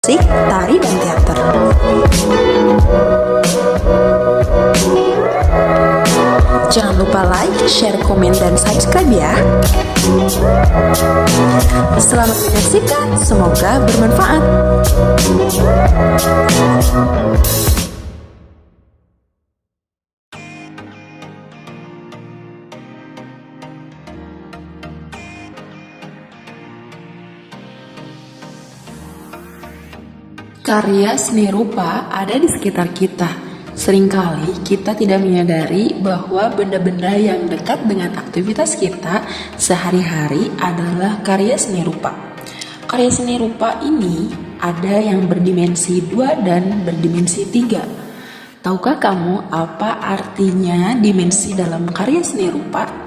musik, tari, dan teater. Jangan lupa like, share, komen, dan subscribe ya. Selamat menyaksikan, semoga bermanfaat. Karya seni rupa ada di sekitar kita. Seringkali kita tidak menyadari bahwa benda-benda yang dekat dengan aktivitas kita sehari-hari adalah karya seni rupa. Karya seni rupa ini ada yang berdimensi 2 dan berdimensi 3. Tahukah kamu apa artinya dimensi dalam karya seni rupa?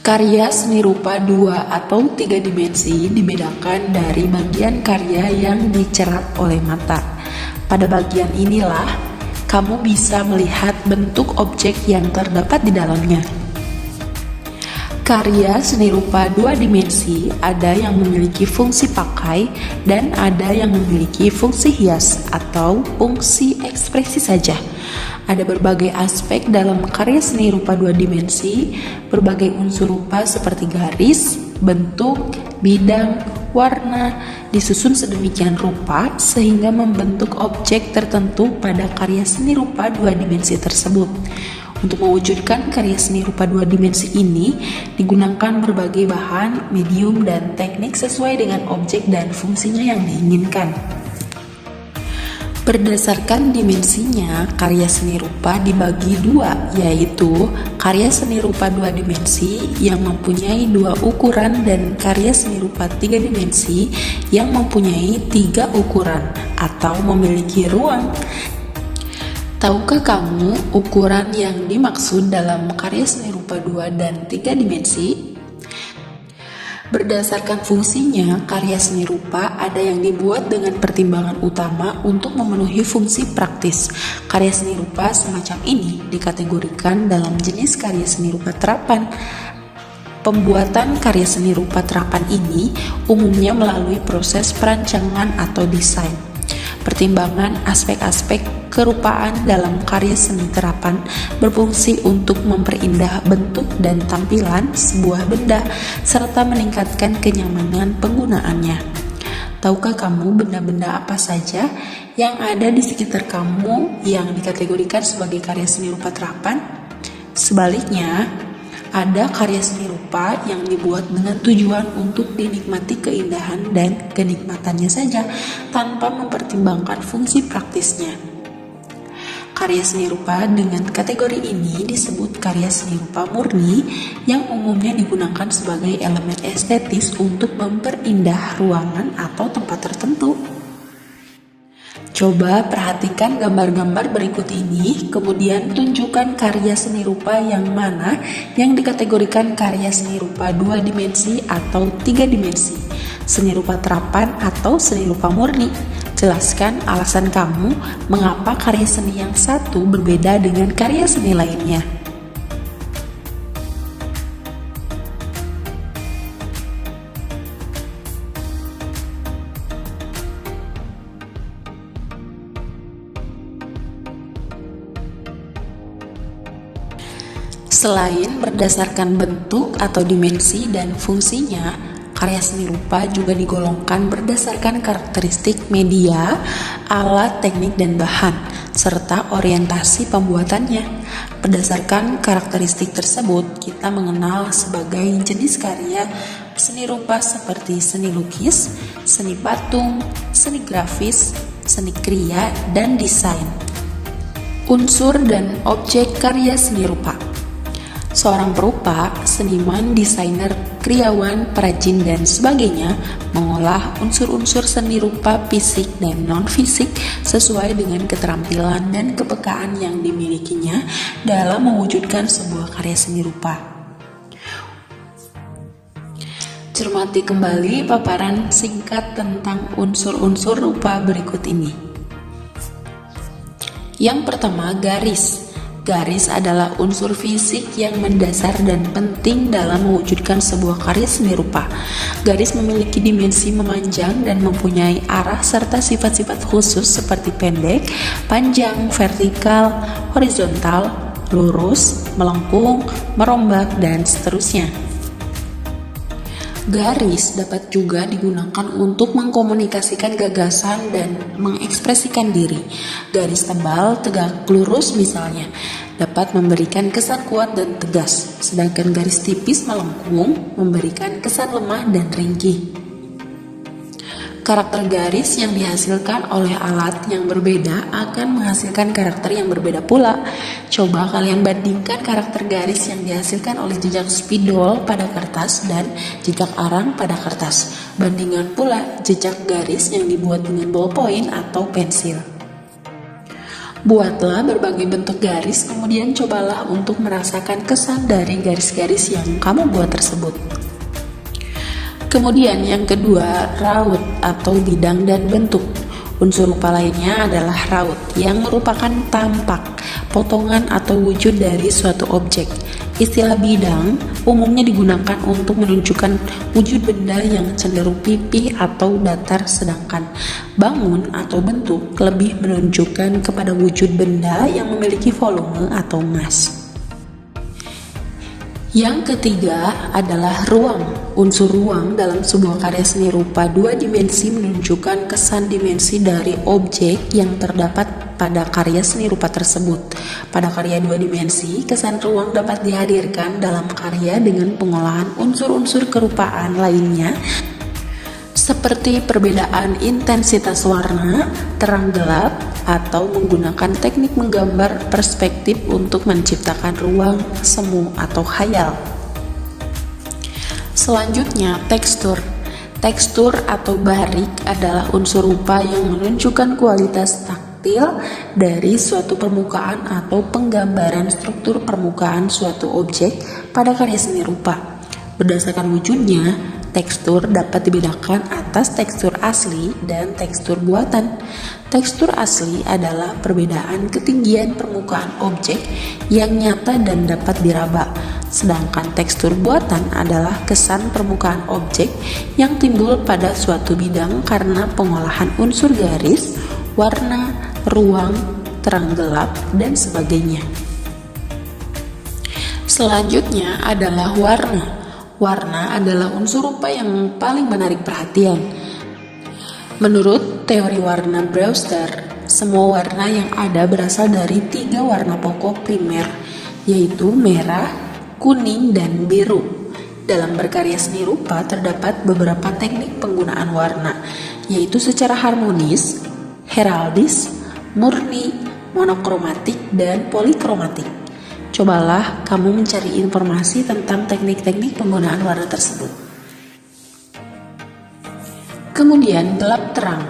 Karya seni rupa 2 atau 3 dimensi dibedakan dari bagian karya yang dicerap oleh mata. Pada bagian inilah kamu bisa melihat bentuk objek yang terdapat di dalamnya. Karya seni rupa 2 dimensi ada yang memiliki fungsi pakai dan ada yang memiliki fungsi hias atau fungsi ekspresi saja. Ada berbagai aspek dalam karya seni rupa 2 dimensi, berbagai unsur rupa seperti garis, bentuk, bidang, warna, disusun sedemikian rupa sehingga membentuk objek tertentu pada karya seni rupa 2 dimensi tersebut. Untuk mewujudkan karya seni rupa 2 dimensi ini, digunakan berbagai bahan, medium, dan teknik sesuai dengan objek dan fungsinya yang diinginkan. Berdasarkan dimensinya, karya seni rupa dibagi 2, yaitu karya seni rupa 2 dimensi yang mempunyai 2 ukuran dan karya seni rupa 3 dimensi yang mempunyai 3 ukuran atau memiliki ruang. Tahukah kamu ukuran yang dimaksud dalam karya seni rupa 2 dan 3 dimensi? Berdasarkan fungsinya, karya seni rupa ada yang dibuat dengan pertimbangan utama untuk memenuhi fungsi praktis. Karya seni rupa semacam ini dikategorikan dalam jenis karya seni rupa terapan. Pembuatan karya seni rupa terapan ini umumnya melalui proses perancangan atau desain. Pertimbangan aspek-aspek kerupaan dalam karya seni terapan berfungsi untuk memperindah bentuk dan tampilan sebuah benda serta meningkatkan kenyamanan penggunaannya. Tahukah kamu benda-benda apa saja yang ada di sekitar kamu yang dikategorikan sebagai karya seni rupa terapan? Sebaliknya, ada karya seni rupa yang dibuat dengan tujuan untuk dinikmati keindahan dan kenikmatannya saja tanpa mempertimbangkan fungsi praktisnya. Karya seni rupa dengan kategori ini disebut karya seni rupa murni yang umumnya digunakan sebagai elemen estetis untuk memperindah ruangan atau tempat tertentu. Coba perhatikan gambar-gambar berikut ini, kemudian tunjukkan karya seni rupa yang mana yang dikategorikan karya seni rupa 2 dimensi atau 3 dimensi, seni rupa terapan atau seni rupa murni. Jelaskan alasan kamu mengapa karya seni yang satu berbeda dengan karya seni lainnya. Selain berdasarkan bentuk atau dimensi dan fungsinya, karya seni rupa juga digolongkan berdasarkan karakteristik media, alat, teknik, dan bahan, serta orientasi pembuatannya. Berdasarkan karakteristik tersebut, kita mengenal sebagai jenis karya seni rupa seperti seni lukis, seni patung, seni grafis, seni kriya, dan desain. Unsur dan objek karya seni rupa. Seorang perupa, seniman, desainer, kriawan, perajin, dan sebagainya mengolah unsur-unsur seni rupa fisik dan non-fisik sesuai dengan keterampilan dan kepekaan yang dimilikinya dalam mewujudkan sebuah karya seni rupa. Cermati kembali paparan singkat tentang unsur-unsur rupa berikut ini. Yang pertama, garis. Garis adalah unsur fisik yang mendasar dan penting dalam mewujudkan sebuah karya seni rupa. Garis memiliki dimensi memanjang dan mempunyai arah serta sifat-sifat khusus seperti pendek, panjang, vertikal, horizontal, lurus, melengkung, merombak, dan seterusnya. Garis dapat juga digunakan untuk mengkomunikasikan gagasan dan mengekspresikan diri. Garis tebal, tegak lurus misalnya, dapat memberikan kesan kuat dan tegas, sedangkan garis tipis melengkung memberikan kesan lemah dan ringkih. Karakter garis yang dihasilkan oleh alat yang berbeda akan menghasilkan karakter yang berbeda pula. Coba kalian bandingkan karakter garis yang dihasilkan oleh jejak spidol pada kertas dan jejak arang pada kertas. Bandingkan pula jejak garis yang dibuat dengan ballpoint atau pensil. Buatlah berbagai bentuk garis, kemudian cobalah untuk merasakan kesan dari garis-garis yang kamu buat tersebut. Kemudian yang kedua, raut atau bidang dan bentuk. Unsur rupa lainnya adalah raut yang merupakan tampak, potongan atau wujud dari suatu objek. Istilah bidang umumnya digunakan untuk menunjukkan wujud benda yang cenderung pipih atau datar, sedangkan bangun atau bentuk lebih menunjukkan kepada wujud benda yang memiliki volume atau mass. Yang ketiga adalah ruang. Unsur ruang dalam sebuah karya seni rupa dua dimensi menunjukkan kesan dimensi dari objek yang terdapat pada karya seni rupa tersebut. Pada karya dua dimensi, kesan ruang dapat dihadirkan dalam karya dengan pengolahan unsur-unsur kerupaan lainnya seperti perbedaan intensitas warna, terang gelap, atau menggunakan teknik menggambar perspektif untuk menciptakan ruang semu atau khayal. Selanjutnya, tekstur. Tekstur atau barik adalah unsur rupa yang menunjukkan kualitas taktil dari suatu permukaan atau penggambaran struktur permukaan suatu objek pada karya seni rupa. Berdasarkan wujudnya, tekstur dapat dibedakan atas tekstur asli dan tekstur buatan. Tekstur asli adalah perbedaan ketinggian permukaan objek yang nyata dan dapat diraba. Sedangkan tekstur buatan adalah kesan permukaan objek yang timbul pada suatu bidang karena pengolahan unsur garis, warna, ruang, terang gelap, dan sebagainya. Selanjutnya adalah warna. Warna adalah unsur rupa yang paling menarik perhatian. Menurut teori warna Brewster, semua warna yang ada berasal dari 3 warna pokok primer, yaitu merah, kuning, dan biru. Dalam berkarya seni rupa terdapat beberapa teknik penggunaan warna, yaitu secara harmonis, heraldis, murni, monokromatik, dan polikromatik. Cobalah kamu mencari informasi tentang teknik-teknik penggunaan warna tersebut. Kemudian gelap terang.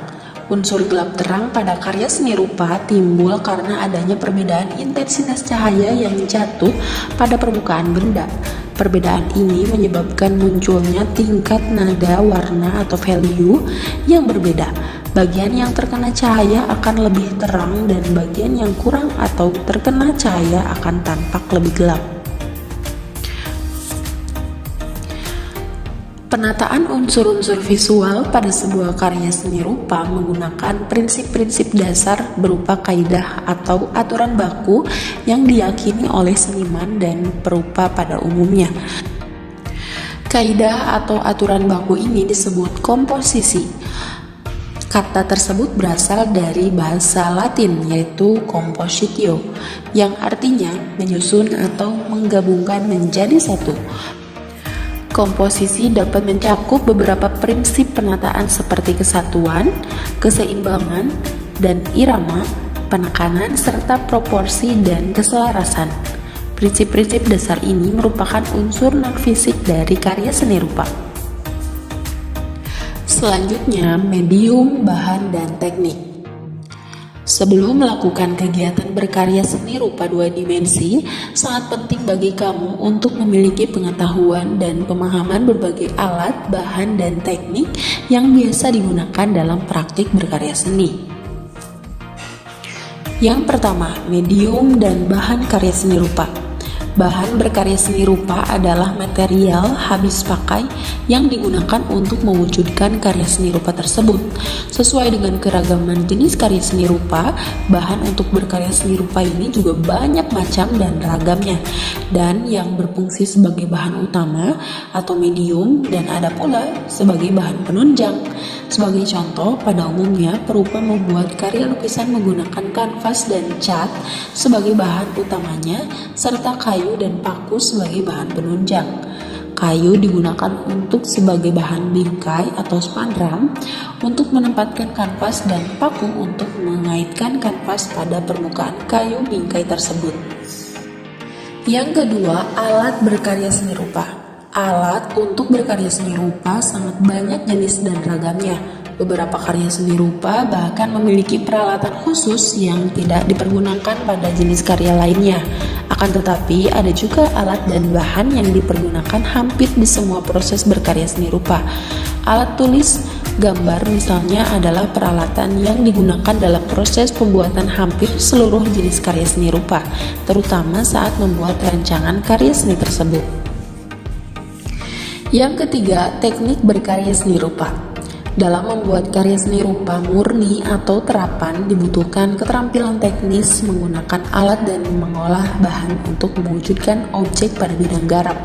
Unsur gelap terang pada karya seni rupa timbul karena adanya perbedaan intensitas cahaya yang jatuh pada permukaan benda. Perbedaan ini menyebabkan munculnya tingkat nada warna atau value yang berbeda. Bagian yang terkena cahaya akan lebih terang dan bagian yang kurang atau terkena cahaya akan tampak lebih gelap. Penataan unsur-unsur visual pada sebuah karya seni rupa menggunakan prinsip-prinsip dasar berupa kaidah atau aturan baku yang diyakini oleh seniman dan perupa pada umumnya. Kaidah atau aturan baku ini disebut komposisi. Kata tersebut berasal dari bahasa Latin yaitu compositio, yang artinya menyusun atau menggabungkan menjadi satu. Komposisi dapat mencakup beberapa prinsip penataan seperti kesatuan, keseimbangan, dan irama, penekanan, serta proporsi dan keselarasan. Prinsip-prinsip dasar ini merupakan unsur non-fisik dari karya seni rupa. Selanjutnya, medium, bahan, dan teknik. Sebelum melakukan kegiatan berkarya seni rupa 2 dimensi, sangat penting bagi kamu untuk memiliki pengetahuan dan pemahaman berbagai alat, bahan, dan teknik yang biasa digunakan dalam praktik berkarya seni. Yang pertama, medium dan bahan karya seni rupa. Bahan berkarya seni rupa adalah material habis pakai yang digunakan untuk mewujudkan karya seni rupa tersebut. Sesuai dengan keragaman jenis karya seni rupa, bahan untuk berkarya seni rupa ini juga banyak macam dan ragamnya. Dan yang berfungsi sebagai bahan utama atau medium dan ada pula sebagai bahan penunjang. Sebagai contoh, pada umumnya perupa membuat karya lukisan menggunakan kanvas dan cat sebagai bahan utamanya, serta kayu dan paku sebagai bahan penunjang. Kayu digunakan untuk sebagai bahan bingkai atau spandram untuk menempatkan kanvas dan paku untuk mengaitkan kanvas pada permukaan kayu bingkai tersebut. Yang kedua, alat berkarya seni rupa. Alat untuk berkarya seni rupa sangat banyak jenis dan ragamnya. Beberapa karya seni rupa bahkan memiliki peralatan khusus yang tidak dipergunakan pada jenis karya lainnya. Akan tetapi, ada juga alat dan bahan yang dipergunakan hampir di semua proses berkarya seni rupa. Alat tulis gambar misalnya adalah peralatan yang digunakan dalam proses pembuatan hampir seluruh jenis karya seni rupa, terutama saat membuat rancangan karya seni tersebut. Yang ketiga, teknik berkarya seni rupa. Dalam membuat karya seni rupa murni atau terapan dibutuhkan keterampilan teknis menggunakan alat dan mengolah bahan untuk mewujudkan objek pada bidang garap.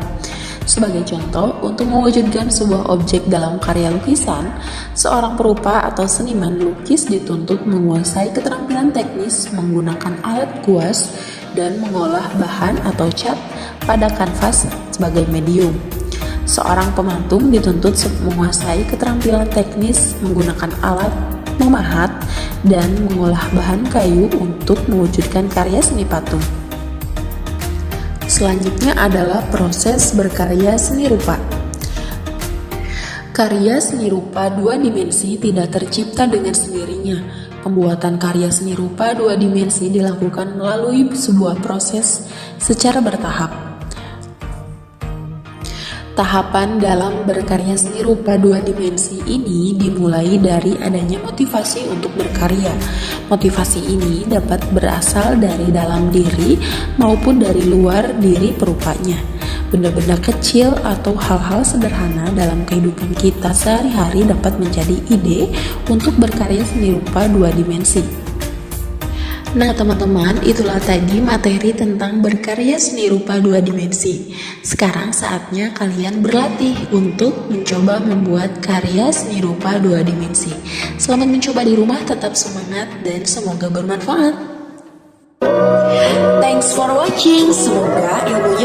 Sebagai contoh, untuk mewujudkan sebuah objek dalam karya lukisan, seorang perupa atau seniman lukis dituntut menguasai keterampilan teknis menggunakan alat kuas dan mengolah bahan atau cat pada kanvas sebagai medium. Seorang pemantung dituntut menguasai keterampilan teknis menggunakan alat memahat dan mengolah bahan kayu untuk mewujudkan karya seni patung. Selanjutnya adalah proses berkarya seni rupa. Karya seni rupa dua dimensi tidak tercipta dengan sendirinya. Pembuatan karya seni rupa dua dimensi dilakukan melalui sebuah proses secara bertahap. Tahapan dalam berkarya seni rupa dua dimensi ini dimulai dari adanya motivasi untuk berkarya. Motivasi ini dapat berasal dari dalam diri maupun dari luar diri perupanya. Benda-benda kecil atau hal-hal sederhana dalam kehidupan kita sehari-hari dapat menjadi ide untuk berkarya seni rupa dua dimensi. Nah teman-teman, itulah tadi materi tentang berkarya seni rupa dua dimensi. Sekarang saatnya kalian berlatih untuk mencoba membuat karya seni rupa dua dimensi. Selamat mencoba di rumah, tetap semangat dan semoga bermanfaat. Thanks for watching, semoga ilmunya